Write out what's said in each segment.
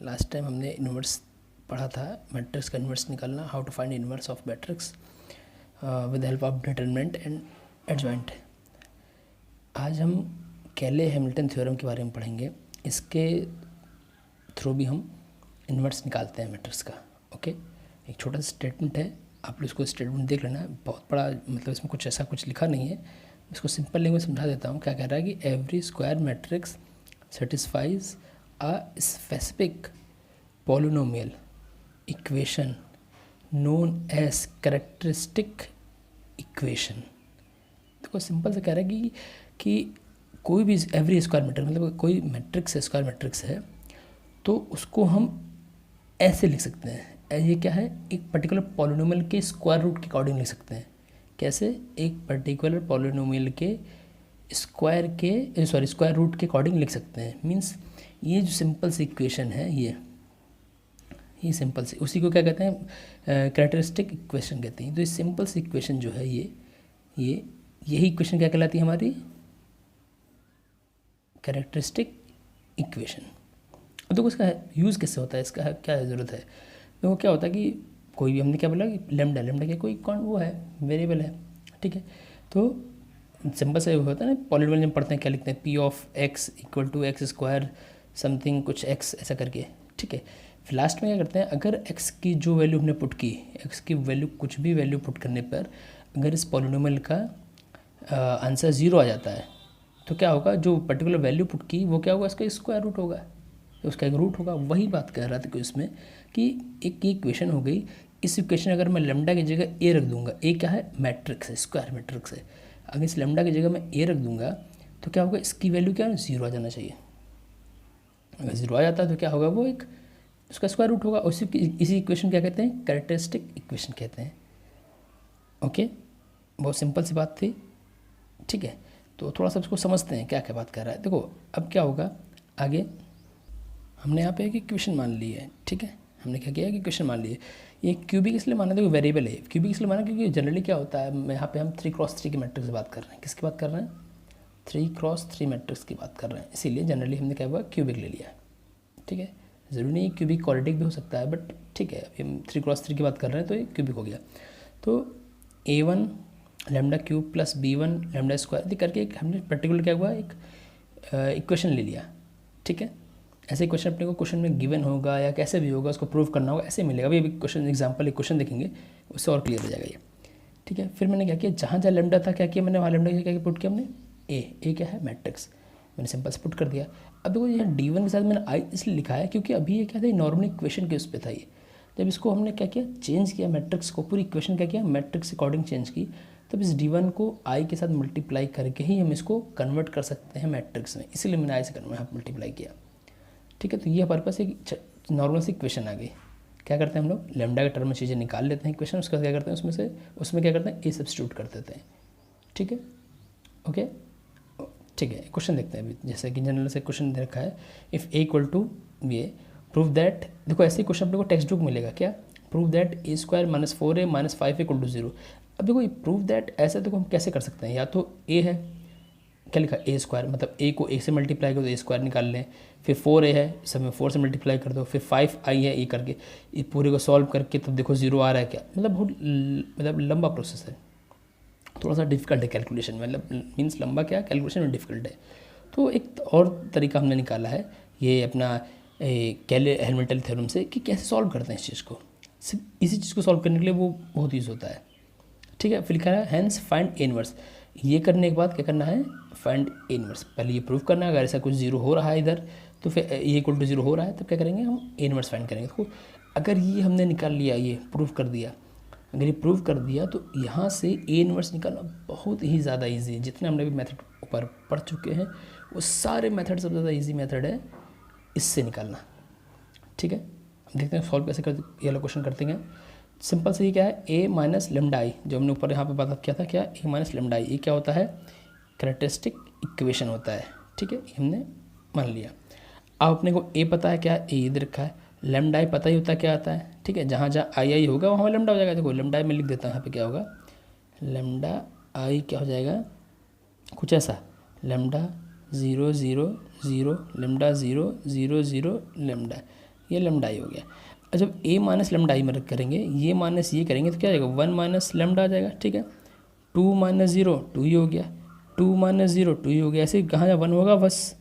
Last time हमने inverse पढ़ा था, मैट्रिक्स का इन्वर्स निकालना, how to find inverse of matrix with help of determinant and adjoint. आज हम कैले हैमिल्टन थ्योरम के बारे में पढ़ेंगे। इसके थ्रू भी हम इन्वर्स निकालते हैं मैट्रिक्स का। ओके, एक छोटा सा स्टेटमेंट है, आप लोग इसको स्टेटमेंट देख लेना। बहुत बड़ा मतलब इसमें कुछ ऐसा कुछ लिखा नहीं है, इसको सिंपल लैंग्वेज में समझा देता हूँ। क्या कह रहा है कि every square matrix satisfies a specific polynomial equation known as characteristic equation. देखो सिंपल से कह रहा है कि कोई भी एवरी स्क्वायर मैट्रिक्स मतलब कोई मैट्रिक्स है, स्क्वायर मैट्रिक्स है, तो उसको हम ऐसे लिख सकते हैं। ये क्या है, एक पर्टिकुलर पॉलिनोमियल के स्क्वायर रूट के अकॉर्डिंग लिख सकते हैं। कैसे? एक पर्टिकुलर पॉलिनोमियल के स्क्वायर रूट के अकॉर्डिंग लिख सकते हैं। मीन्स ये जो सिंपल सी इक्वेशन है, ये सिंपल सी, उसी को क्या कहते हैं, कैरेक्टरिस्टिक इक्वेशन कहते हैं। तो ये सिंपल सी इक्वेशन जो है यही इक्वेशन क्या कहलाती है हमारी, कैरेक्टरिस्टिक इक्वेशन। अब देखो इसका यूज़ कैसे होता है, इसका क्या ज़रूरत है। देखो क्या होता है कि कोई भी, हमने क्या बोला कि लेमडा क्या कोई कौन वो है, वेरिएबल है, ठीक है। तो सिंपल से होता है ना, पॉलिनोमियल जब पढ़ते हैं क्या लिखते हैं, P of X equal to X square something कुछ एक्स ऐसा करके, ठीक है। फिर लास्ट में क्या करते हैं, अगर एक्स की जो वैल्यू हमने पुट की, एक्स की वैल्यू कुछ भी वैल्यू पुट करने पर अगर इस पॉलिनोमियल का आंसर 0 आ जाता है, तो क्या होगा, जो पर्टिकुलर वैल्यू पुट की वो क्या होगा, इसका स्क्वायर रूट होगा, उसका एक रूट होगा। वही बात कह रहा था कि उसमें कि एक इक्वेशन हो गई। इस इक्वेशन अगर मैं लेमडा की जगह ए रख दूंगा, ए क्या है, मैट्रिक्स है, स्क्वायर मैट्रिक्स है। अगर इस लेमडा की जगह मैं ए रख दूंगा तो क्या होगा, इसकी वैल्यू क्या है, 0 आ जाना चाहिए। अगर 0 आ जाता है तो क्या होगा, वो एक उसका स्क्वायर रूट होगा। इसी इक्वेशन क्या कहते हैं, कैरेक्टरिस्टिक इक्वेशन कहते हैं। ओके, बहुत सिंपल सी बात थी, ठीक है। तो थोड़ा सा इसको समझते हैं क्या क्या बात कर रहा है। देखो अब क्या होगा आगे, हमने यहाँ पे एक इक्वेशन मान ली है, ठीक है। हमने क्या किया कि इक्वेशन मान ली है। ये क्यूबिक इसलिए माना, देखो वेरिएबल है, क्यूबिक इसलिए माना क्योंकि जनरली क्या होता है, यहाँ पे हम 3x3 की मैट्रिक्स की बात कर रहे हैं। किसकी बात कर रहे हैं, 3x3 मैट्रिक्स की बात कर रहे हैं, इसीलिए जनरली हमने क्या हुआ, क्यूबिक ले लिया, ठीक है। ज़रूरी नहीं क्यूबिक क्वाड्रेटिक भी हो सकता है, बट ठीक है, अभी हम 3x3 की बात कर रहे हैं तो ये क्यूबिक हो गया। तो a1 lambda cube plus b1 lambda square करके एक हमने पर्टिकुलर क्या हुआ, एक इक्वेशन ले लिया, ठीक है। ऐसे क्वेश्चन अपने को क्वेश्चन में गिवन होगा या कैसे भी होगा, उसको प्रूव करना होगा, ऐसे मिलेगा। अभी क्वेश्चन एग्जांपल एक क्वेश्चन देखेंगे, उससे और क्लियर हो जाएगा ये, ठीक है। फिर मैंने क्या किया, जहाँ जहाँ लैम्डा था क्या किया मैंने, वहाँ लैम्डा क्या पुट किया हमने, ए क्या है, मैट्रिक्स, मैंने सिंपल से पुट कर दिया। अब देखो यहाँ D1 के साथ मैंने आई इसलिए लिखा है क्योंकि अभी ये क्या था, नॉर्मली इक्वेशन के उस पर था ये। जब इसको हमने क्या किया, चेंज किया मैट्रिक्स को, पूरी इक्वेशन क्या किया, मैट्रिक्स अकॉर्डिंग चेंज की, तब इस D1 को आई के साथ मल्टीप्लाई करके ही हम इसको कन्वर्ट कर सकते हैं मैट्रिक्स में, इसीलिए मैंने आई से मल्टीप्लाई किया, ठीक है। तो ये हमारे पास एक नॉर्मल सी इक्वेशन आ गई। क्या करते हैं हम लोग, लैम्डा के टर्म में चीज़ें निकाल लेते हैं इक्वेशन, उसका क्या करते हैं, उसमें क्या करते हैं, ए सब्स्टिट्यूट कर देते हैं, ठीक है। ओके, ठीक है। क्वेश्चन देखते हैं अभी, जैसे कि जनरल से क्वेश्चन दे रखा है, इफ़ ए इक्वल टू ये प्रूव दैट, देखो ऐसे ही क्वेश्चन अपने को टेक्स्ट बुक मिलेगा, क्या, prove that A square minus 4a minus 5 equal to 0। अब देखो प्रूव दैट ऐसा देखो हम कैसे कर सकते हैं, या तो ए है, क्या लिखा, ए स्क्वायर, मतलब ए को ए से मल्टीप्लाई कर दो, ए स्क्वायर निकाल लें। फिर 4a है, सब में 4 से मल्टीप्लाई कर दो। फिर 5i है, ए करके ये पूरे को सॉल्व करके तब देखो 0 आ रहा है क्या, मतलब बहुत लंबा प्रोसेस है, थोड़ा सा डिफिकल्ट है कैलकुलेशन, मतलब मीन्स लंबा क्या, कैलकुलेशन में डिफिकल्ट है। तो एक और तरीका हमने निकाला है, ये अपना कैले हैमिल्टन थ्योरम से, कि कैसे सॉल्व करते हैं इस चीज़ को। सिर्फ इसी चीज़ को सॉल्व करने के लिए वो बहुत यूज़ होता है, ठीक है। फिर लिखा है हैंस फाइंड ए इनवर्स, ये करने के बाद क्या करना है, फाइंड ए इनवर्स। पहले ये प्रूव करना है, अगर ऐसा कुछ 0 हो रहा है इधर, तो फिर ए इक्वल टू 0 हो रहा है, तब क्या करेंगे, हम ए इनवर्स फाइंड करेंगे। तो अगर ये हमने निकाल लिया, ये प्रूव कर दिया, अगर ये प्रूव कर दिया तो यहाँ से ए इनवर्स निकालना बहुत ही ज़्यादा इजी है। जितने हमने भी मेथड ऊपर पढ़ चुके हैं वो सारे मेथड सबसे ज़्यादा इजी मेथड है इससे निकालना, ठीक है। देखते हैं सॉल्व कैसे कर, ये वाला क्वेश्चन करते हैं। सिंपल से ये क्या है, ए माइनस लेमडा आई, जो हमने ऊपर यहाँ पे बात किया था, क्या, ए माइनस लेमडा आई, ये क्या होता है, कैरेक्टरिस्टिक इक्वेशन होता है, ठीक है। हमने मान लिया। अब अपने को ए पता है, क्या, ए इधर रखा है, लेमडा आई पता ही होता है क्या आता है, ठीक है। जहाँ जहाँ आई होगा वहाँ लेमडा हो जाएगा। देखो लेमडा आई में लिख देता हूँ, यहाँ पे क्या होगा, लेमडा आई क्या हो जाएगा, कुछ ऐसा, लेमडा 0 0 0 लेमडा 0 0 0 लेमडा, ये लेमडा आई हो गया। और जब ए माइनस लेमडा आई में करेंगे, ये माइनस ये करेंगे तो क्या आ जाएगा, 1 माइनस लेमडा आ जाएगा, ठीक है। 2 माइनस 0 2 ही हो गया, 2 माइनस 0 2 ही हो गया। ऐसे कहाँ जा 1 होगा, बस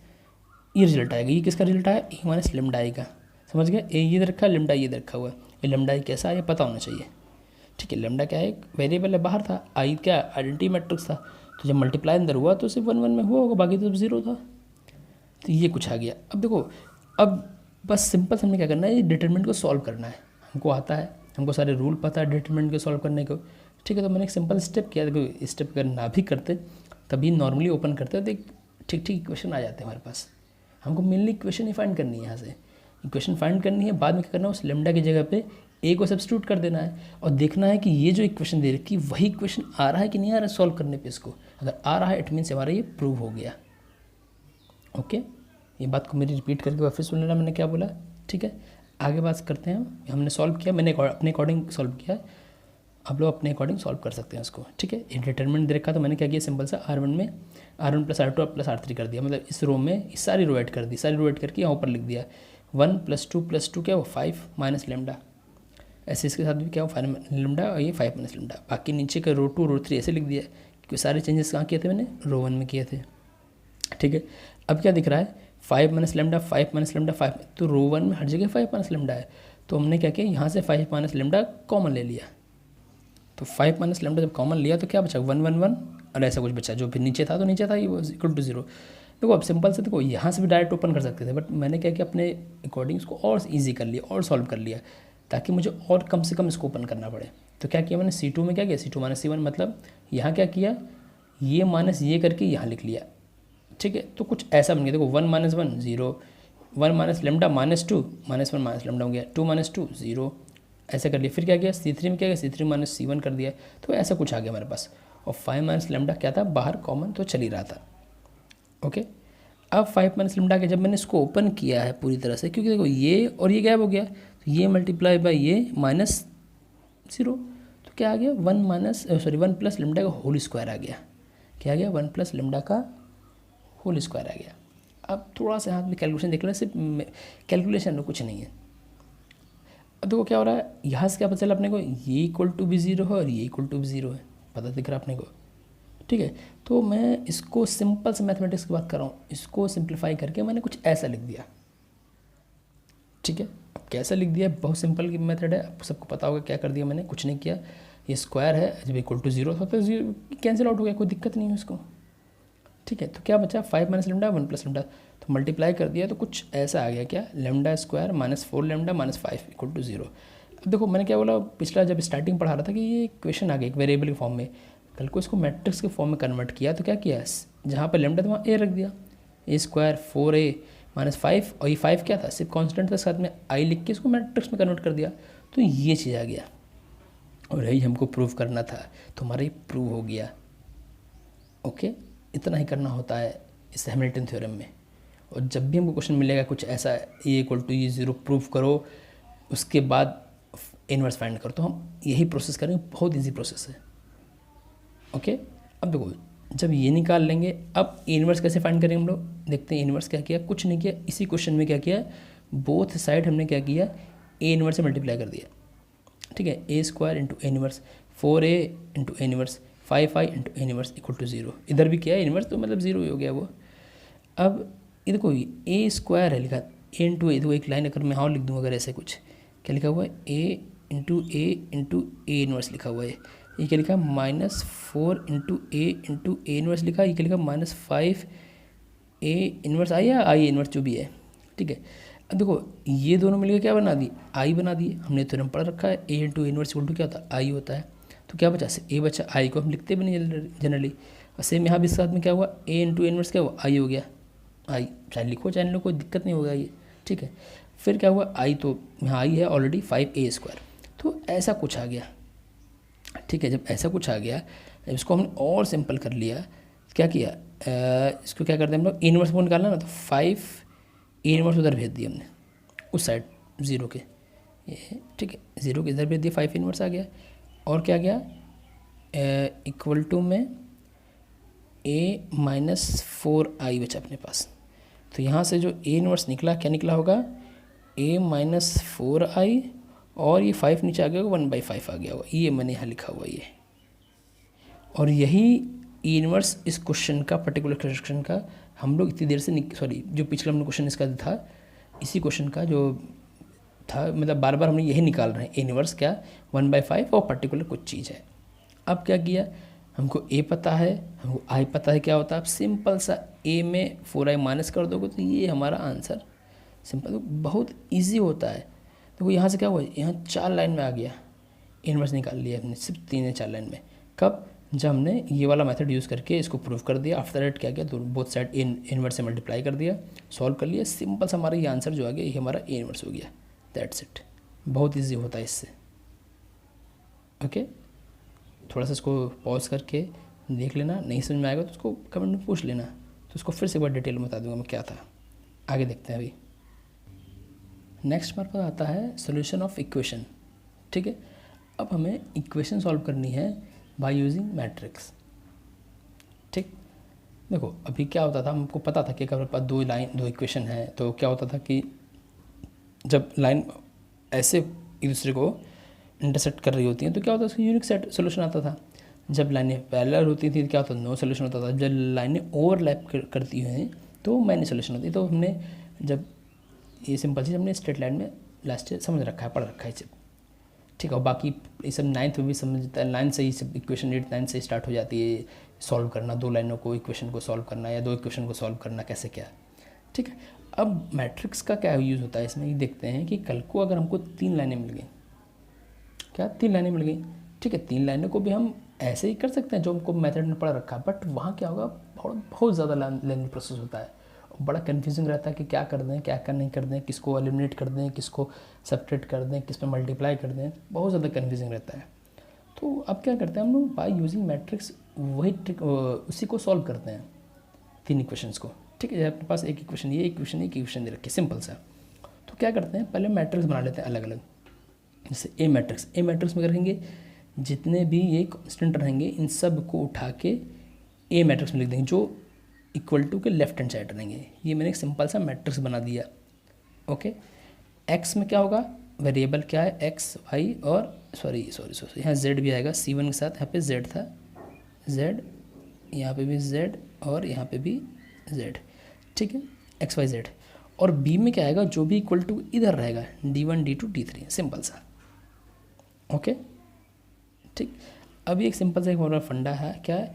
ये रिजल्ट आएगा। ये किसका रिजल्ट आया, ए माइनस लेमडा आई का, समझ गए। ए ये रखा है, लेमडा ये रखा हुआ है। ये लेमडा आई कैसा है ये पता होना चाहिए, ठीक है। लेमडा क्या है, एक वेरिएबल है, बाहर था। आई क्या, आइडेंटिटी मैट्रिक्स था, तो जब मल्टीप्लाई अंदर हुआ तो सिर्फ 1 1 में हुआ होगा, बाकी तो 0 था। तो ये कुछ आ गया। अब देखो, अब बस सिंपल से हमें क्या करना है, ये डिटरमिनेंट को सॉल्व करना है। हमको आता है, हमको सारे रूल पता है डिटरमिनेंट को सॉल्व करने को, ठीक है। तो मैंने एक सिंपल स्टेप किया। देखो स्टेप अगर ना भी करते तभी नॉर्मली ओपन करते तो एक ठीक ठीक इक्वेशन आ जाते हैं हमारे पास। हमको मेनली इक्वेशन ही फाइंड करनी है, यहाँ से इक्वेशन फाइंड करनी है। बाद में क्या करना है, उस लेमडा की जगह पे ए को सब्स्टिट्यूट कर देना है और देखना है कि ये जो इक्वेशन दे रखी वही इक्वेशन आ रहा है कि नहीं आ रहा है सॉल्व करने पे इसको। अगर आ रहा है इट मीन्स हमारा ये प्रूव हो गया। ओके, ये बात को मेरी रिपीट करके वापस सुन लेना मैंने क्या बोला, ठीक है। आगे बात करते हैं हम। हमने सॉल्व किया, मैंने अपने अकॉर्डिंग सॉल्व किया, आप लोग अपने अकॉर्डिंग सॉल्व कर सकते हैं उसको, ठीक है। ये डिटरमिनेंट दे रखा तो मैंने क्या किया, सिंपल सा R1 में R1 plus R2 plus R3 कर दिया। मतलब इस रो में इस सारी रो ऐड कर दी, सारी रो ऐड करके यहाँ ऊपर लिख दिया 1 + 2 क्या वो 5 माइनस लेमडा। ऐसे इसके साथ भी क्या हो 5 लेमडा और ये 5 माइनस लेमडा। बाकी नीचे का रो 2 रो 3 ऐसे लिख दिया, क्योंकि सारे चेंजेस कहाँ किए थे मैंने, रो 1 में किए थे, ठीक है। अब क्या दिख रहा है, 5 माइनस लेमडा 5 माइनस लेमडा 5, तो रो 1 में हर जगह 5 माइनस लेमडा है। तो हमने क्या किया, यहाँ से 5 माइनस लेमडा कॉमन ले लिया। तो 5 माइनस लेमडा जब कॉमन लिया तो क्या बचा 1 1 1 और ऐसा कुछ बचा, जो फिर नीचे था तो नीचे था, ये वॉज इक्वल टू 0। देखो अब सिंपल से देखो, यहाँ से भी डायरेक्ट ओपन कर सकते थे, बट मैंने क्या किया अपने अकॉर्डिंग इसको और ईजी कर लिया और सॉल्व कर लिया, ताकि मुझे और कम से कम इसको ओपन करना पड़े। तो क्या किया मैंने, C2 में क्या किया, C2 माइनस C1, मतलब यहाँ क्या किया, ये माइनस ये करके यहाँ लिख लिया, ठीक है। तो कुछ ऐसा बन गया, देखो 1 minus 1 0, 1 minus lambda -2 -1 minus lambda हो गया, 2 माइनस 2 0, ऐसा कर लिया। फिर क्या किया, C3 में क्या किया, C3 माइनस C1 कर दिया। तो ऐसा कुछ आ गया हमारे पास। और 5 माइनस लेमडा क्या था, बाहर कॉमन तो चल ही रहा था। ओके, अब 5 माइनस लेमडा के जब मैंने इसको ओपन किया है पूरी तरह से, क्योंकि देखो ये और ये गैप हो गया, तो ये मल्टीप्लाई बाय ये -0, तो क्या आ गया 1 प्लस लेमडा का होल स्क्वायर आ गया। क्या आ गया, 1 प्लस लेमडा का होल स्क्वायर आ गया। अब थोड़ा सा हाथ में कैलकुलेशन देख लेना, सिर्फ कैलकुलेशन में कुछ नहीं है। अब देखो क्या हो रहा है, यहाँ से क्या पता चला अपने को, ये इक्वल टू भी 0 है और ये इक्वल टू भी 0 है, पता दिख रहा है अपने को, ठीक है। तो मैं इसको सिंपल से मैथमेटिक्स की बात कर रहा हूँ, इसको सिंप्लीफाई करके मैंने कुछ ऐसा लिख दिया, ठीक है। अब कैसा लिख दिया, बहुत सिंपल की मेथड है, आपको सबको पता होगा क्या कर दिया मैंने, कुछ नहीं किया। ये स्क्वायर है, जब इक्वल टू 0 था तो 0 कैंसिल आउट हो गया, कोई दिक्कत नहीं है उसको, ठीक है। तो क्या बचा, 5 माइनस लेमडा 1 प्लस लेमडा, तो मल्टीप्लाई कर दिया तो कुछ ऐसा आ गया, क्या, lambda square -4 lambda -5 equal to 0। अब देखो मैंने क्या बोला, पिछला जब स्टार्टिंग पढ़ा रहा था कि ये इक्वेशन आ गई एक वेरिएबल के फॉर्म में, कल को इसको मैट्रिक्स के फॉर्म में कन्वर्ट किया तो क्या किया, जहाँ पर लेमडा था वहाँ ए रख दिया, ए स्क्वायर 4a -5, और ये 5 क्या था, सिर्फ कॉन्स्टेंट था, साथ में आई लिख के इसको मैट्रिक्स में कन्वर्ट कर दिया। तो ये चीज़ आ गया और यही हमको प्रूव करना था, तो हमारा ये प्रूव हो गया। ओके, इतना ही करना होता है इस हैमिल्टन थ्योरम में। और जब भी हमको क्वेश्चन मिलेगा कुछ ऐसा, ए इक्वल टू ये 0 प्रूव करो, उसके बाद इनवर्स फाइंड करो, तो हम यही प्रोसेस करेंगे, बहुत इजी प्रोसेस है। ओके, अब देखो जब ये निकाल लेंगे, अब इनवर्स कैसे फाइंड करेंगे हम लोग, देखते हैं। इनवर्स क्या किया, कुछ नहीं किया, इसी क्वेश्चन में क्या किया, बोथ साइड हमने क्या किया, ए इनवर्स से मल्टीप्लाई कर दिया, ठीक है। A square into A inverse, 4a into A inverse, 5i into A inverse equal to 0, इधर भी किया इनवर्स, तो मतलब 0 ही हो गया वो। अब ये देखो ए स्क्वायर है लिखा, ए इंटू ए, देखो एक लाइन अगर मैं और लिख दूँ, अगर ऐसे कुछ क्या लिखा हुआ है, ए इंटू ए इनवर्स लिखा हुआ है। ये क्या लिखा, -4 इंटू ए इनवर्स लिखा, ये क्या लिखा -5 ए इनवर्स आई या आई इनवर्स जो भी है, ठीक है। अब देखो ये दोनों मिलकर क्या बना दी, आई बना दी। हमने थ्योरम पढ़ रखा है, ए इंटू इनवर्स इक्वल टू क्या होता है, आई होता है। तो क्या बचा, ए बचा, आई को हम लिखते भी नहीं जनरली। और सेम यहाँ भी साथ में क्या हुआ, ए इंटू इनवर्स क्या हुआ, आई हो गया, आई चाहे लिखो चाहे लो, कोई दिक्कत नहीं होगा ये, ठीक है। फिर क्या हुआ, आई तो यहाँ आई है ऑलरेडी, 5a स्क्वायर, तो ऐसा कुछ आ गया, ठीक है। जब ऐसा कुछ आ गया, जब इसको हमने और सिंपल कर लिया, क्या किया, इसको क्या करते हैं हम लोग, इनवर्स को निकालना ना, तो 5 ए इनवर्स उधर भेज दिया हमने, उस साइड 0 के, ये ठीक है, 0 के इधर भेज दिया, 5 इनवर्स आ गया। और क्या गया, इक्वल टू में a -4i बचा अपने पास। तो यहाँ से जो ए इनवर्स निकला, क्या निकला होगा, ए माइनस 4i और ये 5 नीचे आ गया होगा, 1/5 आ गया होगा, ये मैंने यहाँ लिखा हुआ ये। और यही ई इनवर्स इस क्वेश्चन का, पर्टिकुलर क्वेश्चन का हम लोग इतनी देर से सॉरी जो पिछला हमने क्वेश्चन इसका था, इसी क्वेश्चन का जो था, मतलब बार बार हमने यही निकाल रहे हैं। ए इनवर्स क्या, 1/5 और पर्टिकुलर कुछ चीज़ है। अब क्या किया, हमको ए पता है, हमको आई पता है क्या होता है। अब सिंपल सा ए में 4i माइनस कर दोगे तो ये हमारा आंसर, सिंपल, तो बहुत ईजी होता है। देखो यहाँ से क्या हुआ, यहाँ 4 लाइन में आ गया, इनवर्स निकाल लिया हमने सिर्फ 3 या 4 लाइन में। कब, जब हमने ये वाला मेथड यूज़ करके इसको प्रूव कर दिया। आफ्टर दैट क्या किया, तो बोथ साइड इनवर्स से मल्टीप्लाई कर दिया, सॉल्व कर लिया, सिंपल सा हमारा ये आंसर जो आ गया, ये हमारा ए इनवर्स हो गया। दैट्स इट, बहुत ईजी होता है इससे। ओके, थोड़ा सा इसको पॉज करके देख लेना, नहीं समझ में आएगा तो उसको कमेंट में पूछ लेना, तो उसको फिर से एक बार डिटेल में बता दूंगा मैं क्या था। आगे देखते हैं। अभी नेक्स्ट हमारे पास आता है सोल्यूशन ऑफ इक्वेशन। ठीक है, अब हमें इक्वेशन सॉल्व करनी है बाय यूजिंग मैट्रिक्स। ठीक, देखो अभी क्या होता था, हमको पता था कि अगर हमारे पास दो इक्वेशन है तो क्या होता था कि जब लाइन ऐसे एक दूसरे को इंटरसेक्ट कर रही होती हैं तो क्या होता है, उसका यूनिक सेट सोल्यूशन आता था। जब लाइनें पैरेलल होती थी तो क्या होता था, नो सोल्यूशन होता था। जब लाइनें ओवरलैप करती हैं तो मैनी सोल्यूशन होती है। तो हमने जब ये सिंपल चीज़ हमने स्ट्रेट लाइन में लास्ट ईयर समझ रखा है, पढ़ रखा है सब। ठीक है, और बाकी ये सब 9th में भी समझता है, 9 से ही सब इक्वेशन 8 9 से स्टार्ट हो जाती है सॉल्व करना, 2 लाइनों को इक्वेशन को सॉल्व करना या 2 इक्वेशन को सॉल्व करना कैसे क्या। ठीक है, अब मैट्रिक्स का क्या यूज़ होता है इसमें, ये देखते हैं कि कल को अगर हमको 3 लाइनें मिल गई, क्या 3 लाइनें मिल गई, ठीक है, 3 लाइनों को भी हम ऐसे ही कर सकते हैं जो हमको मेथड में पढ़ रखा है, बट वहाँ क्या होगा, बहुत ज़्यादा लेंथी प्रोसेस होता है, बड़ा कन्फ्यूजिंग रहता है कि क्या कर दें क्या नहीं कर दें, किसको एलिमिनेट कर दें, किसको सब्ट्रैक्ट कर दें, किस पे मल्टीप्लाई कर दें, बहुत ज़्यादा कन्फ्यूजिंग रहता है। तो अब क्या करते हैं हम लोग, बाय यूजिंग मैट्रिक्स वही ट्रिक उसी को सॉल्व करते हैं, 3 इक्वेशंस को। ठीक है, आपके पास एक इक्वेशन ये इक्वेशन दे रखी है सिंपल सा, तो क्या करते हैं, पहले मैट्रिक्स बना लेते हैं अलग अलग। जैसे ए मैट्रिक्स में रखेंगे जितने भी ये कांस्टेंट रहेंगे इन सब को उठा के ए मैट्रिक्स में लिख देंगे, जो इक्वल टू के लेफ्ट हैंड साइड रहेंगे। ये मैंने एक सिंपल सा मैट्रिक्स बना दिया। ओके, एक्स में क्या होगा, वेरिएबल क्या है, एक्स वाई और सॉरी यहाँ जेड भी आएगा C1 के साथ, यहाँ पे जेड था, जेड, यहाँ पे भी जेड और यहाँ पे भी जेड। ठीक है, एक्स वाई जेड। और बी में क्या आएगा, जो भी इक्वल टू इधर रहेगा, D1 D2 D3, सिंपल सा। ओके, ठीक, अब एक सिंपल सा एक हमारा फंडा है, क्या है,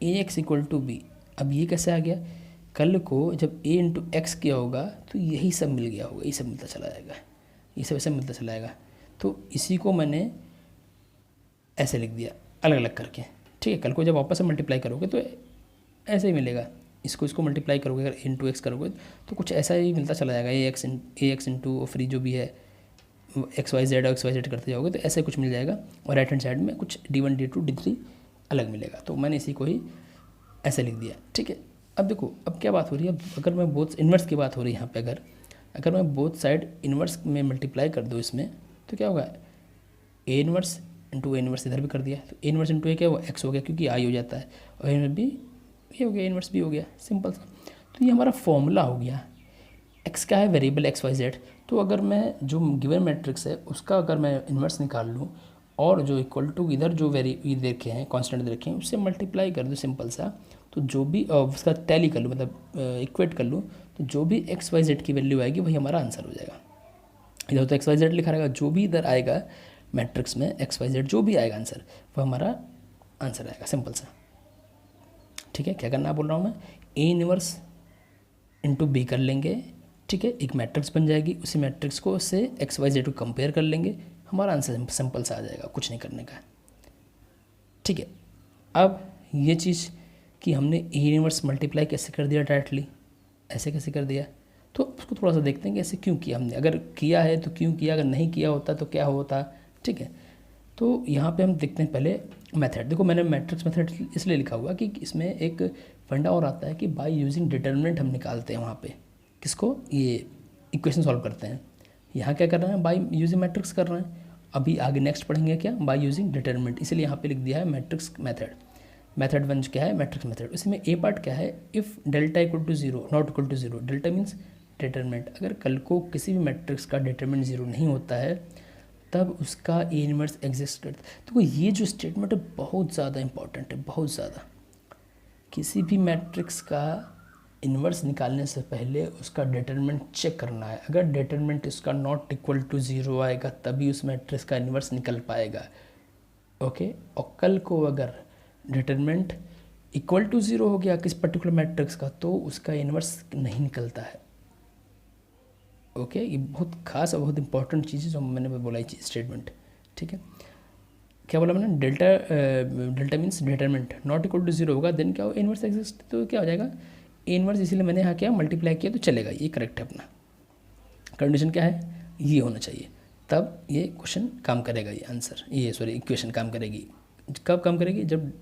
AX इक्वल टू बी। अब ये कैसे आ गया, कल को जब A इंटू एक्स किया होगा तो यही सब मिल गया होगा, ये सब मिलता चला जाएगा, ये सब ऐसे मिलता चला जाएगा। तो इसी को मैंने ऐसे लिख दिया अलग अलग करके। ठीक है, कल को जब वापस से मल्टीप्लाई करोगे तो ऐसे ही मिलेगा, इसको मल्टीप्लाई करोगे, अगर इंटू एक्स करोगे तो कुछ ऐसा ही मिलता चला जाएगा, ए एक्स इंटू फ्री जो भी है एक्स वाई जेड करते जाओगे तो ऐसे कुछ मिल जाएगा, और राइट हैंड साइड में कुछ D1 D2 D3 अलग मिलेगा। तो मैंने इसी को ही ऐसे लिख दिया। ठीक है, अब देखो अब क्या बात हो रही है, अगर मैं बोथ इन्वर्स की बात हो रही है यहाँ पे, अगर मैं बोथ साइड इन्वर्स में मल्टीप्लाई कर दूँ इसमें तो क्या होगा, A inverse into A inverse इधर भी कर दिया तो ए इन्वर्स इंटू ए क्या, वो एक्स हो गया क्योंकि आई हो जाता है, और इन्वर्स भी ये हो गया, इन्वर्स भी हो गया, सिंपल सा। तो ये हमारा फॉर्मूला हो गया। एक्स क्या है, वेरिएबल एक्स वाई जेड। तो अगर मैं जो गिवन मैट्रिक्स है उसका अगर मैं इन्वर्स निकाल लूँ और जो इक्वल टू इधर जो ये देखे हैं कांस्टेंट देखे हैं उससे मल्टीप्लाई कर दूँ सिंपल सा, तो जो भी उसका टैली कर लूँ, मतलब इक्वेट कर लूँ, तो जो भी एक्स वाई जेड की वैल्यू आएगी वही हमारा आंसर हो जाएगा। इधर तो एक्स वाई जेड लिखा रहेगा, जो भी इधर आएगा मैट्रिक्स में एक्स वाई जेड जो भी आएगा आंसर, वो हमारा आंसर आएगा, सिंपल सा। ठीक है, क्या करना बोल रहा हूँ मैं, ए इनवर्स इंटू बी कर लेंगे। ठीक है, एक मैट्रिक्स बन जाएगी, उसी मैट्रिक्स को उससे एक्स वाई जेड को कंपेयर कर लेंगे, हमारा आंसर सिंपल सा आ जाएगा, कुछ नहीं करने का। ठीक है, अब ये चीज़ कि हमने ए इनवर्स मल्टीप्लाई कैसे कर दिया डायरेक्टली, ऐसे कैसे कर दिया, तो उसको थोड़ा सा देखते हैं कि ऐसे क्यों किया हमने, अगर किया है तो क्यों किया, अगर नहीं किया होता तो क्या होता। ठीक है, तो यहाँ पे हम देखते हैं पहले मेथड। देखो मैंने मैट्रिक्स मेथड इसलिए लिखा हुआ कि इसमें एक फंडा और आता है कि बाय यूजिंग डिटर्मिनेंट हम निकालते हैं वहाँ पे, किसको, ये इक्वेशन सॉल्व करते हैं। यहाँ क्या कर रहे हैं, बाय यूजिंग मैट्रिक्स कर रहे हैं। अभी आगे नेक्स्ट पढ़ेंगे क्या, बाय यूजिंग डिटर्मिनेंट, इसलिए यहाँ पे लिख दिया है मैट्रिक्स मेथड। मेथड 1 क्या है, मैट्रिक्स मेथड। इसमें ए पार्ट क्या है, if delta equal to 0 not equal to 0, delta means determinant, अगर कल को किसी भी मैट्रिक्स का डिटरमिनेंट 0 नहीं होता है तब उसका ए इनवर्स एग्जिस्ट करता है। तो ये जो स्टेटमेंट है बहुत ज़्यादा इंपॉर्टेंट है, बहुत ज़्यादा। किसी भी मैट्रिक्स का इन्वर्स निकालने से पहले उसका डिटरमिनेंट चेक करना है। अगर डिटरमिनेंट इसका नॉट इक्वल टू 0 आएगा तभी उस मैट्रिक्स का इन्वर्स निकल पाएगा। ओके, और कल को अगर डिटरमिनेंट इक्वल टू 0 हो गया किस पर्टिकुलर मैट्रिक्स का तो उसका इन्वर्स नहीं निकलता है। ओके, ये बहुत खास और बहुत इंपॉर्टेंट चीज़ है जो मैंने बोला ये स्टेटमेंट। ठीक है, क्या बोला मैंने, delta means determinant not equal to 0 होगा देन क्या हो, इन्वर्स एग्जिस्ट, तो क्या हो जाएगा इन्वर्स, इसीलिए मैंने यहाँ क्या मल्टीप्लाई किया तो चलेगा, ये करेक्ट है अपना। कंडीशन क्या है, ये होना चाहिए, तब ये क्वेश्चन काम करेगा, ये आंसर, ये सॉरी इक्वेशन काम करेगी। कब काम करेगी, जब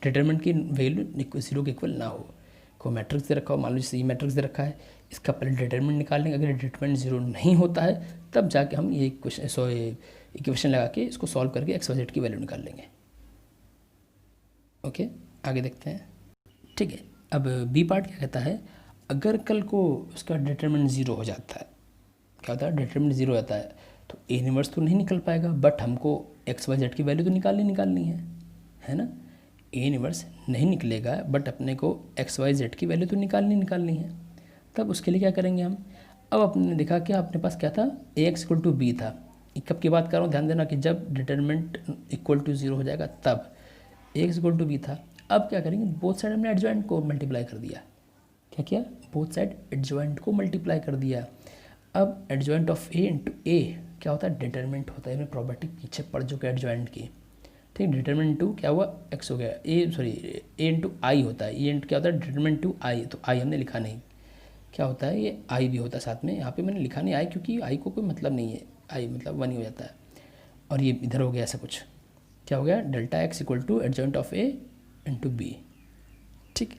डिटरमिनेंट की वैल्यू 0 के इक्वल ना हो। कोई मैट्रिक्स दे रखा हो, मान लो जैसे ये मैट्रिक्स दे रखा है, इसका पहले डिटरमिनेंट निकाल लेंगे, अगर डिटरमिनेंट 0 नहीं होता है तब जाके हम ये इक्वेशन लगा के इसको सॉल्व करके एक्स वाई जेड की वैल्यू निकाल लेंगे। ओके, आगे देखते हैं। ठीक है, अब बी पार्ट क्या कहता है, अगर कल को उसका डिटरमिनेंट 0 हो जाता है, क्या होता है डिटरमिनेंट 0 हो जाता है तो ए इनवर्स तो नहीं निकल पाएगा, बट हमको एक्स वाई जेड की वैल्यू तो निकालनी है ना। ए इनवर्स नहीं निकलेगा बट अपने को एक्स वाई जेड की वैल्यू तो निकालनी है। तब उसके लिए क्या करेंगे हम, अब अपने देखा कि अपने पास क्या था, ए एक्स इक्वल टू बी था। कब की बात कर रहा हूँ, ध्यान देना कि जब डिटरमिनेंट इक्वल टू 0 हो जाएगा तब ए एक्स इक्वल टू बी था। अब क्या करेंगे, बोथ साइड हमने एडजॉइंट को मल्टीप्लाई कर दिया। क्या किया, बोथ साइड एडजॉइंट को मल्टीप्लाई कर दिया। अब एडजॉइंट ऑफ ए इंटू ए क्या होता है, डिटरमिनेंट होता है। मैं प्रॉपर्टी पीछे पढ़ चुका एडजॉइंट की। ठीक, डिटरमिनेंट टू क्या हुआ, एक्स हो गया, ए इंटू आई होता है, ए इंटू क्या होता है डिटरमिनेंट टू आई, तो आई हमने लिखा नहीं, क्या होता है ये आई भी होता है साथ में। यहाँ पे मैंने लिखा नहीं आई क्योंकि आई को कोई मतलब नहीं है, आई मतलब 1 ही हो जाता है। और ये इधर हो गया ऐसा कुछ, क्या हो गया, delta X equal to adjoint of A into B. ठीक,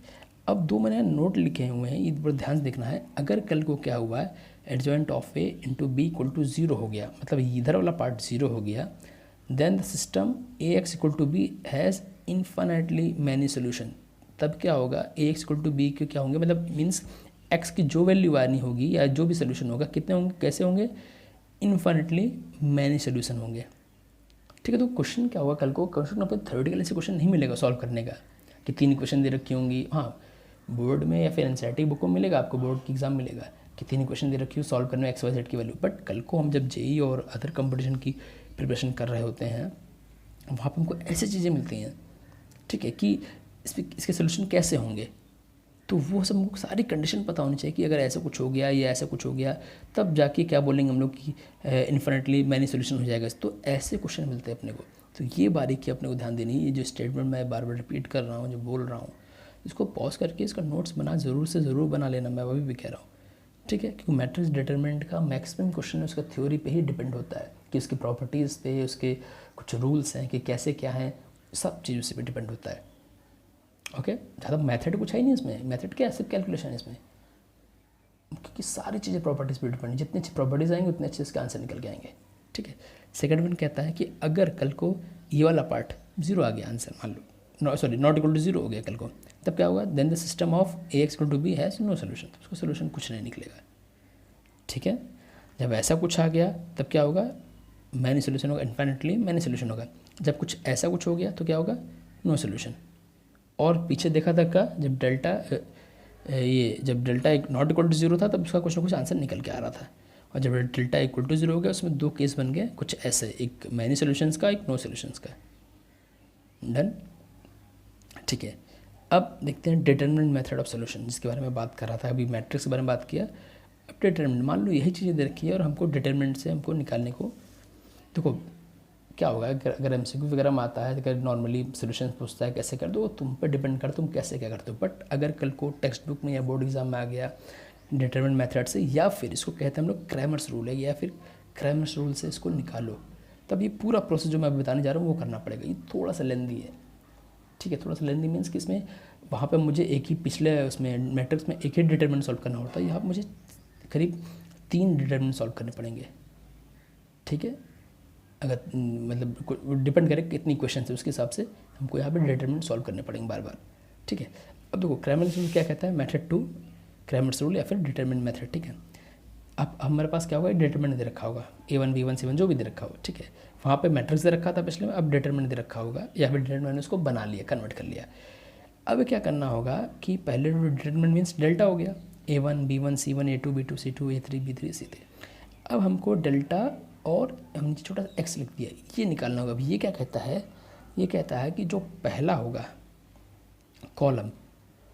अब दो मैंने नोट लिखे हुए हैं, इस पर ध्यान से देखना है। अगर कल को क्या हुआ है, adjoint of A into B equal to 0 हो गया, मतलब इधर वाला पार्ट 0 हो गया, then the system A X equal to B has infinitely many solution. तब क्या होगा, A X equal to B के क्या होंगे, मतलब मीन्स एक्स की जो वैल्यू आनी होगी या जो भी सोल्यूशन होगा कितने होंगे, कैसे होंगे, इन्फाइनाइटली मैनी सोल्यूशन होंगे। ठीक है, तो क्वेश्चन क्या होगा, कल को क्वेश्चन आपको थ्योरेटिकल ऐसे क्वेश्चन नहीं मिलेगा सॉल्व करने का कि 3 क्वेश्चन दे रखी होंगी। हाँ, बोर्ड में या फिर एनसीईआरटी बुक में मिलेगा, आपको बोर्ड की एग्जाम मिलेगा कि 3 क्वेश्चन दे रखी हो, सॉल्व करने में एक्स वाई जेड की वैल्यू। बट कल को हम जब जेई और अदर कंपटीशन की प्रिपरेशन कर रहे होते हैं वहाँ पर हमको ऐसी चीज़ें मिलती हैं, ठीक है, कि इसके सोल्यूशन कैसे होंगे, तो वो सब हमको सारी कंडीशन पता होनी चाहिए कि अगर ऐसा कुछ हो गया या ऐसा कुछ हो गया तब जाके क्या बोलेंगे हम लोग कि इन्फिनिटली मैनी सोल्यूशन हो जाएगा। तो ऐसे क्वेश्चन मिलते हैं अपने को, तो ये बारीकी अपने को ध्यान देनी है। ये जो स्टेटमेंट मैं बार बार रिपीट कर रहा हूँ, जो बोल रहा हूँ, इसको पॉज करके इसका नोट्स बना ज़रूर से ज़रूर बना लेना, मैं अभी भी कह रहा हूँ। ठीक है, क्योंकि मैट्रिक्स डिटरमिनेंट का मैक्सिमम क्वेश्चन उसका थ्योरी पे ही डिपेंड होता है कि उसकी प्रॉपर्टीज़ पे, उसके कुछ रूल्स हैं कि कैसे क्या है, सब चीज़ उसी पे डिपेंड होता है। ओके, ज़्यादा मेथड कुछ है ही नहीं इसमें, मेथड क्या है, सिर्फ कैलकुलेशन है इसमें, क्योंकि सारी चीज़ें प्रॉपर्टीज़ पे डिपेंड है। जितनी अच्छी प्रॉपर्टीज़ आएंगे उतने अच्छे इसके आंसर निकल के आएंगे। ठीक है, सेकंड वन कहता है कि अगर कल को ये वाला पार्ट 0 आ गया आंसर, मान लो नॉट इक्वल टू 0 हो गया कल को, तब क्या होगा, then the system of A X equal to B has no solution, तो उसका सोल्यूशन कुछ नहीं निकलेगा। ठीक है, जब ऐसा कुछ आ गया तब क्या होगा, मैनी सोल्यूशन होगा, इन्फिनिटली मैनी सोल्यूशन होगा। जब कुछ ऐसा कुछ हो गया तो क्या होगा, नो सोल्यूशन। और पीछे देखा तक का जब डेल्टा नॉट इक्वल टू 0 था तब उसका कुछ ना कुछ आंसर निकल के आ रहा था, और जब डेल्टा इक्वल टू 0 हो गया उसमें 2 केस बन गए कुछ ऐसे, एक मैनी सोल्यूशंस का, एक नो सोल्यूशंस का। डन। ठीक है, अब देखते हैं डिटरमिनेंट मेथड ऑफ सोल्यूशन, जिसके बारे में बात कर रहा था अभी, मैट्रिक्स के बारे में बात किया। अब डिटरमिनेंट, मान लो यही चीज़ें दे रखी है और हमको डिटरमिनेंट से हमको निकालने को, देखो क्या होगा, अगर एमसीक्यू वगैरह में आता है, अगर नॉर्मली सोल्यूशन पूछता है कैसे कर दो, तुम पर डिपेंड कर तुम कैसे क्या करते हो। बट अगर कल को टेक्स्ट बुक में या बोर्ड एग्जाम में आ गया डिटरमिनेंट मेथड से, या फिर इसको कहते हैं हम लोग क्रैमर्स रूल है, या फिर क्रैमर्स रूल से इसको निकालो, तब ये पूरा प्रोसेस जो मैं अभी बताने जा रहा हूँ वो करना पड़ेगा। ये थोड़ा सा लेंदी है। ठीक है, थोड़ा सा लेंदी मीन्स कि इसमें वहाँ पर मुझे एक ही पिछले उसमें मैट्रिक्स में एक ही डिटरमिनेंट सॉल्व करना होता है, यहाँ मुझे करीब 3 डिटरमिनेंट सॉल्व करने पड़ेंगे। ठीक है, अगर मतलब डिपेंड करे कितनी क्वेश्चन है उसके हिसाब से हमको यहाँ पे डिटरमिनेंट सॉल्व करने पड़ेंगे बार बार। ठीक है, अब देखो क्रैमर्स रूल क्या कहता है, मेथड 2 क्रैमर्स रूल या फिर डिटरमिनेंट मेथड। ठीक है, अब हमारे पास क्या होगा, डिटरमिनेंट दे रखा होगा, A1 B1 C1 जो भी दे रखा हो, ठीक है। वहाँ पे मैट्रिक्स दे रखा था पिछले में, अब डिटरमिनेंट दे रखा होगा, या फिर डिटरमिनेंट उसको बना लिया, कन्वर्ट कर लिया। अब क्या करना होगा कि पहले डिटरमिनेंट मीन्स डेल्टा हो गया, A1 B1 C1 A2 B2 C2 A3 B3 C3। अब हमको डेल्टा और हमने छोटा सा एक्स लिख दिया, ये निकालना होगा। अब ये क्या कहता है, ये कहता है कि जो पहला होगा कॉलम,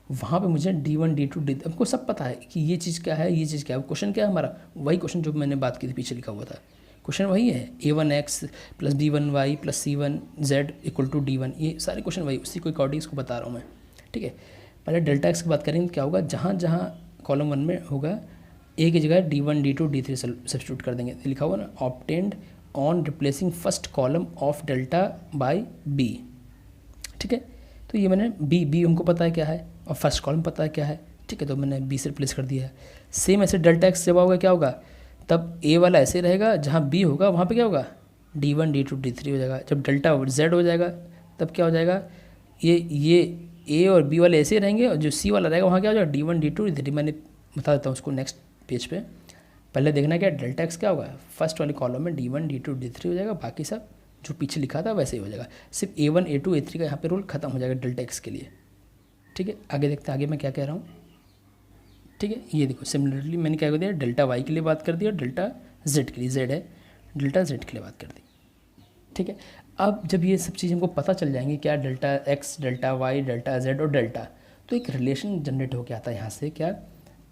वहाँ पे मुझे D1 D2 D, हमको सब पता है कि ये चीज़ क्या है, ये चीज़ क्या है। क्वेश्चन क्या है हमारा, वही क्वेश्चन जो मैंने बात की थी पीछे लिखा हुआ था, क्वेश्चन वही है, A1x plus B1y plus C1z equal to D1, ये सारे क्वेश्चन वही, उसी को अकॉर्डिंग इसको बता रहा हूँ मैं, ठीक है। पहले डेल्टा एक्स की बात करेंगे, क्या होगा, जहाँ जहाँ कॉलम 1 में होगा ए की जगह D1 D2 D3 सब्स्टिट्यूट कर देंगे, लिखा हुआ ना, obtained on replacing first column of delta by B, ठीक है। तो ये मैंने बी हमको पता है क्या है, और फर्स्ट कॉलम पता है क्या है, ठीक है, तो मैंने बी से रिप्लेस कर दिया है। सेम ऐसे डेल्टा एक्स जब होगा क्या होगा, तब ए वाला ऐसे रहेगा, जहाँ बी होगा वहाँ पे क्या होगा, D1 D2 D3 हो जाएगा। जब डेल्टा जेड हो जाएगा तब क्या हो जाएगा, ये ए और बी वाले ऐसे रहेंगे, और जो सी वाला रहेगा वहाँ क्या हो जाएगा, D1 D2 D3। मैंने बता देता हूँ उसको नेक्स्ट पेज पे। पहले देखना क्या, डेल्टा एक्स क्या होगा, फर्स्ट वाले कॉलम में D1 D2 D3 हो जाएगा, बाकी सब जो पीछे लिखा था वैसे ही हो जाएगा, सिर्फ A1 A2 A3 का यहाँ पे रूल खत्म हो जाएगा डेल्टा एक्स के लिए, ठीक है। आगे देखते हैं आगे मैं क्या कह रहा हूँ, ठीक है। ये देखो सिमिलरली मैंने क्या कर दिया, डेल्टा वाई के लिए बात कर दी और डेल्टा जेड के लिए, जेड है, डेल्टा जेड के लिए बात कर दी, ठीक है। अब जब ये सब चीज़ हमको पता चल जाएंगी, क्या delta X, delta Y, delta Z और डेल्टा, तो एक रिलेशन जनरेट होकर आता है यहाँ से, क्या,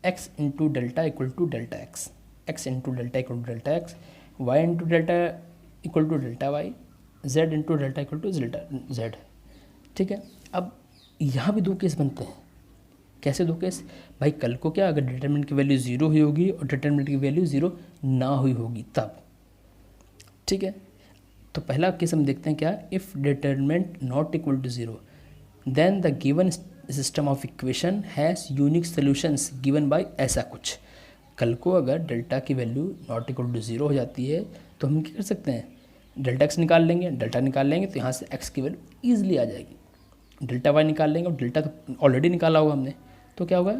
X into delta equal to delta X, X into delta equal to delta X, Y into delta equal to delta Y, Z into delta equal to delta Z, ठीक है। अब यहाँ भी दो केस बनते हैं, कैसे दो केस, भाई कल को क्या, अगर डिटरमिनेंट की वैल्यू 0 हुई होगी और डिटरमिनेंट की वैल्यू 0 ना हुई होगी तब, ठीक है। तो पहला केस हम देखते हैं क्या, if determinant not equal to 0 then the given system of equation has unique solutions given by ऐसा कुछ। कल को अगर डेल्टा की वैल्यू नॉट इक्वल टू 0 हो जाती है तो हम क्या कर सकते हैं, डेल्टा एक्स निकाल लेंगे, डेल्टा निकाल लेंगे तो यहाँ से एक्स की वैल्यू ईजिली आ जाएगी, डेल्टा वाई निकाल लेंगे, और डेल्टा तो ऑलरेडी निकाला होगा हमने, तो क्या होगा,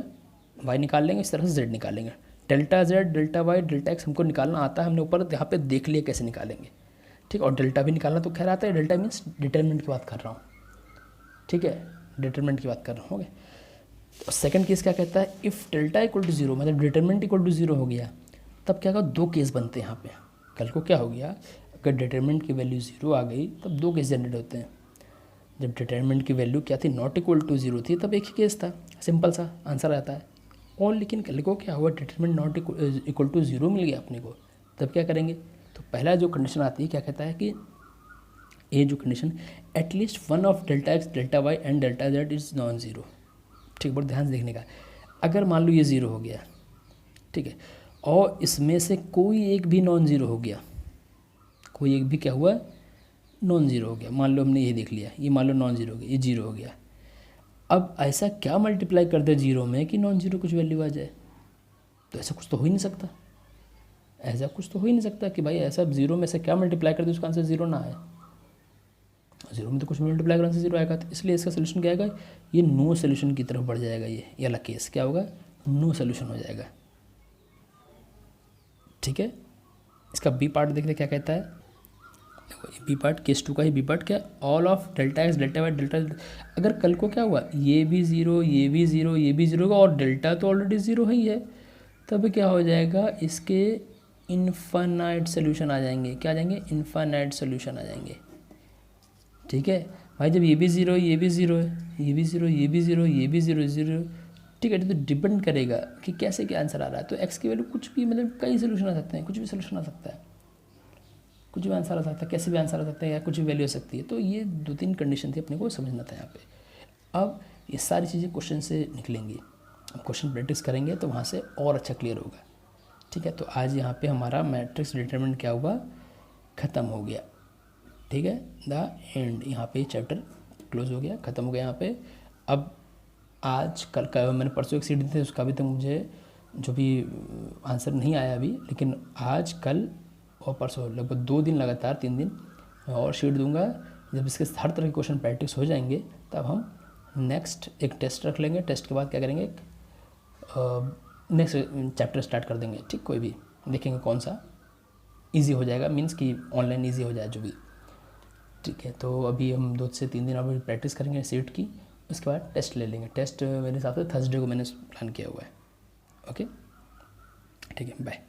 वाई निकाल लेंगे, इस तरह से जेड निकालेंगे, delta Z, delta Y, delta X हमको निकालना आता है, हमने ऊपर यहाँ पे देख लिया कैसे निकालेंगे, ठीक। और डेल्टा भी निकालना तो खैर आता है, डेल्टा मीन्स डिटरमिनेंट की बात कर रहा हूँ, ठीक है, डिटरमिनेंट की बात कर रहा हूँ, ओके। तो सेकंड केस क्या कहता है, इफ़ डेल्टा इक्वल टू 0 मतलब डिटरमिनेंट इक्वल टू 0 हो गया, तब क्या होगा, दो केस बनते हैं यहाँ पे। कल को क्या हो गया, अगर डिटरमिनेंट की वैल्यू 0 आ गई तब दो केस जनरेट होते हैं। जब डिटरमिनेंट की वैल्यू क्या थी, नॉट इक्वल टू 0 थी, तब एक ही केस था, सिंपल सा आंसर आता है। और लेकिन कल को क्या हुआ, डिटरमिनेंट नॉट इक्वल टू 0 मिल गया अपने को, तब क्या करेंगे, तो पहला जो कंडीशन आती है क्या कहता है कि ये जो condition, at least one of delta X, delta Y and delta Z is non zero, ठीक, बहुत ध्यान से देखने का। अगर मान लो ये 0 हो गया, ठीक है, और इसमें से कोई एक भी नॉन ज़ीरो हो गया, कोई एक भी क्या हुआ, नॉन ज़ीरो हो गया, मान लो हमने ये देख लिया, ये मान लो नॉन ज़ीरो हो गया, ये 0 हो गया। अब ऐसा क्या मल्टीप्लाई कर दे 0 में कि नॉन ज़ीरो कुछ वैल्यू आ जाए, तो ऐसा कुछ तो हो ही नहीं सकता, ऐसा कुछ तो हो ही नहीं सकता कि भाई ऐसा 0 में से क्या मल्टीप्लाई कर दे उसका आंसर 0 ना आए, 0 में तो कुछ मल्टीप्लाई करने से 0 आएगा, तो इसलिए इसका सोल्यूशन क्या आएगा, ये नो सोल्यूशन की तरफ बढ़ जाएगा, ये वाला केस क्या होगा, नो सोल्यूशन हो जाएगा, ठीक है। इसका बी पार्ट देखते क्या कहता है, बी पार्ट केस 2 का ही बी पार्ट क्या, all of delta X, delta Y, delta, अगर कल को क्या हुआ, ये भी 0, ये भी 0, ये भी 0 होगा और डेल्टा तो ऑलरेडी 0 ही है, तब क्या हो जाएगा, इसके इनफाइनाइट सोल्यूशन आ जाएंगे, क्या आ जाएंगे, इनफाइनाइट सोल्यूशन आ जाएंगे, ठीक है भाई। जब ये भी 0 ये भी 0 है, ये भी 0 ये भी 0 ये भी 0 0, ठीक है, तो डिपेंड करेगा कि कैसे क्या आंसर आ रहा है। तो एक्स की वैल्यू कुछ भी, मतलब कई सोल्यूशन आ सकते हैं, कुछ भी सोल्यूशन आ सकता है, कुछ भी आंसर आ सकता है, कैसे भी आंसर आ सकता है, या कुछ भी वैल्यू आ सकती है। तो ये 2-3 कंडीशन थी अपने को समझना था यहाँ पे। अब ये सारी चीज़ें क्वेश्चन से निकलेंगी, अब क्वेश्चन प्रैक्टिस करेंगे तो वहाँ से और अच्छा क्लियर होगा, ठीक है। तो आज यहाँ पे हमारा मैट्रिक्स डिटरमिनेंट क्या हुआ, ख़त्म हो गया, ठीक है, द एंड, यहाँ पे चैप्टर क्लोज हो गया, ख़त्म हो गया यहाँ पे। अब आज कल का मैंने परसों एक सीट दी थी, उसका भी तो मुझे जो भी आंसर नहीं आया अभी, लेकिन आज कल और परसों लगभग 2 दिन लगातार 3 दिन मैं और शीट दूंगा। जब इसके हर तरह के क्वेश्चन प्रैक्टिस हो जाएंगे तब हम नेक्स्ट एक टेस्ट रख लेंगे, टेस्ट के बाद क्या करेंगे, नेक्स्ट चैप्टर स्टार्ट कर देंगे, ठीक, कोई भी देखेंगे कौन सा इजी हो जाएगा, मीन्स कि ऑनलाइन इजी हो जाए जो भी, ठीक है। तो अभी हम 2 से 3 दिन अभी प्रैक्टिस करेंगे सीट की, उसके बाद टेस्ट ले लेंगे। टेस्ट मेरे हिसाब से थर्सडे को मैंने प्लान किया हुआ है। ओके, ठीक है, बाय।